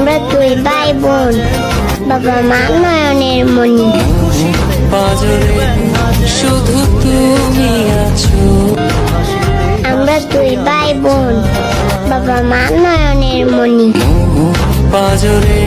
আমরা দুই ভাই বোন, বাবা মা নয়নের মণি। পাজরে শুধু তুমি আছো। আমরা দুই ভাই বোন, বাবা মা নয়নের মণি। পাজরে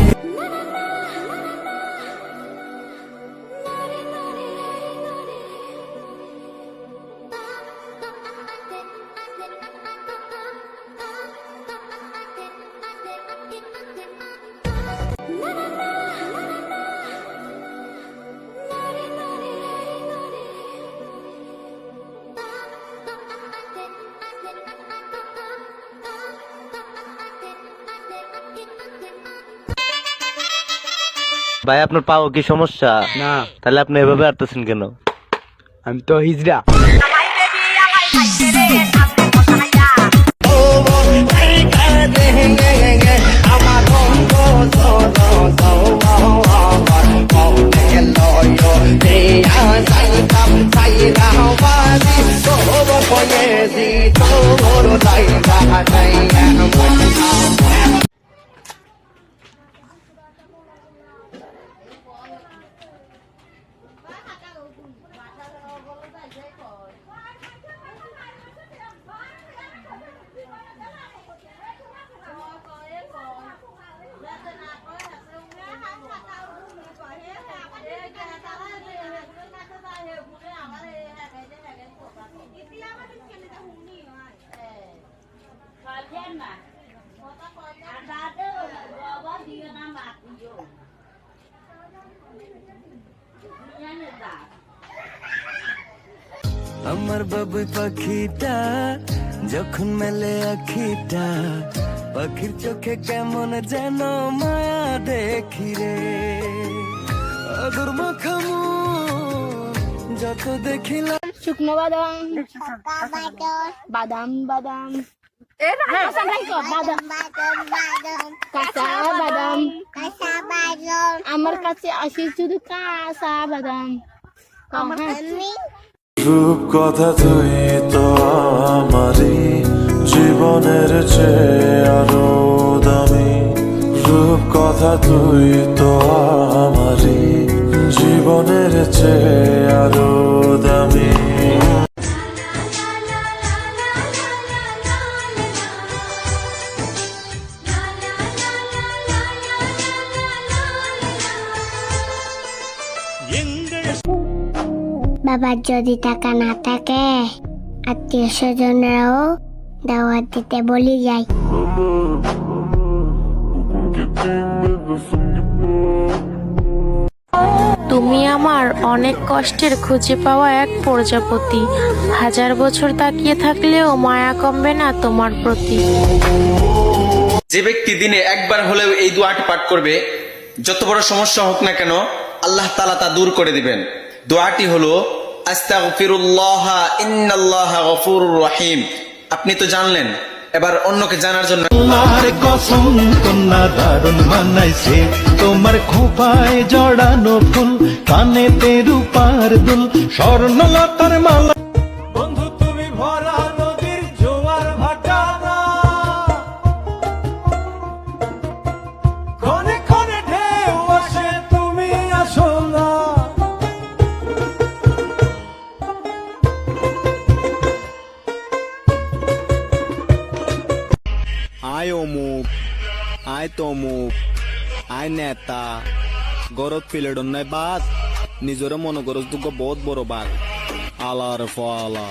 ভাই আপনার পাও কি সমস্যা? না, তাহলে আপনি এভাবে আটতেছেন কেন? আমি তো হিজড়া। আমার বাবুই পাখিটা যখন মেলে আখিটা, পাখির চোখে কেমন যেন মায়া দেখি রে। আদর মাখামু যত দেখিলাম। শুকনো বাদাম, বাদাম বাদাম, কাঁচা বাদাম, আমার কাছে আসি শুধু কাঁচা বাদাম। রূপ কথা তুই তো আমারই জীবনের চেয়ে আরো দামি। রূপ কথা তুই তো আমারই জীবনের চেয়ে আরো দামি। বাবার যদি টাকা না থাকে, আত্মীয় স্বজনরাও দাওয়াত দিতে বলি যায়। তুমি আমার অনেক কষ্টের খুঁজে পাওয়া এক প্রজাপতি। 1000 বছর তাকিয়ে থাকলেও মায়া কমবে না তোমার প্রতি। যে ব্যক্তি দিনে একবার হলেও এই দোয়াটি পাঠ করবে, যত বড় সমস্যা হোক না কেন আল্লাহ তাআলা তা দূর করে দিবেন। দোয়াটি হলো আস্তাগফিরুল্লাহ ইন্নাল্লাহা গফুরুর রহিম। আপনি তো জানলেন, এবার অন্যকে জানার জন্য। তোমার কসম কন্যা দারুণ মানাইছে, তোমার খোপায় জড়ানো ফুল, কানেতে রূপার দুল, স্বর্ণলতার মালা। বন্ধু তুমি ভরা নদীর জোয়ার ভাটা না, ক্ষণে ক্ষণে ঢেউ আসে তুমি আসো না। আয় অমুক, আয় তমুক, আয় নেতা, গরত ফিলেডন নাই বাদ, নিজরে মনে করস দুঃখ বহুত বড় বাদ। আলার ফলা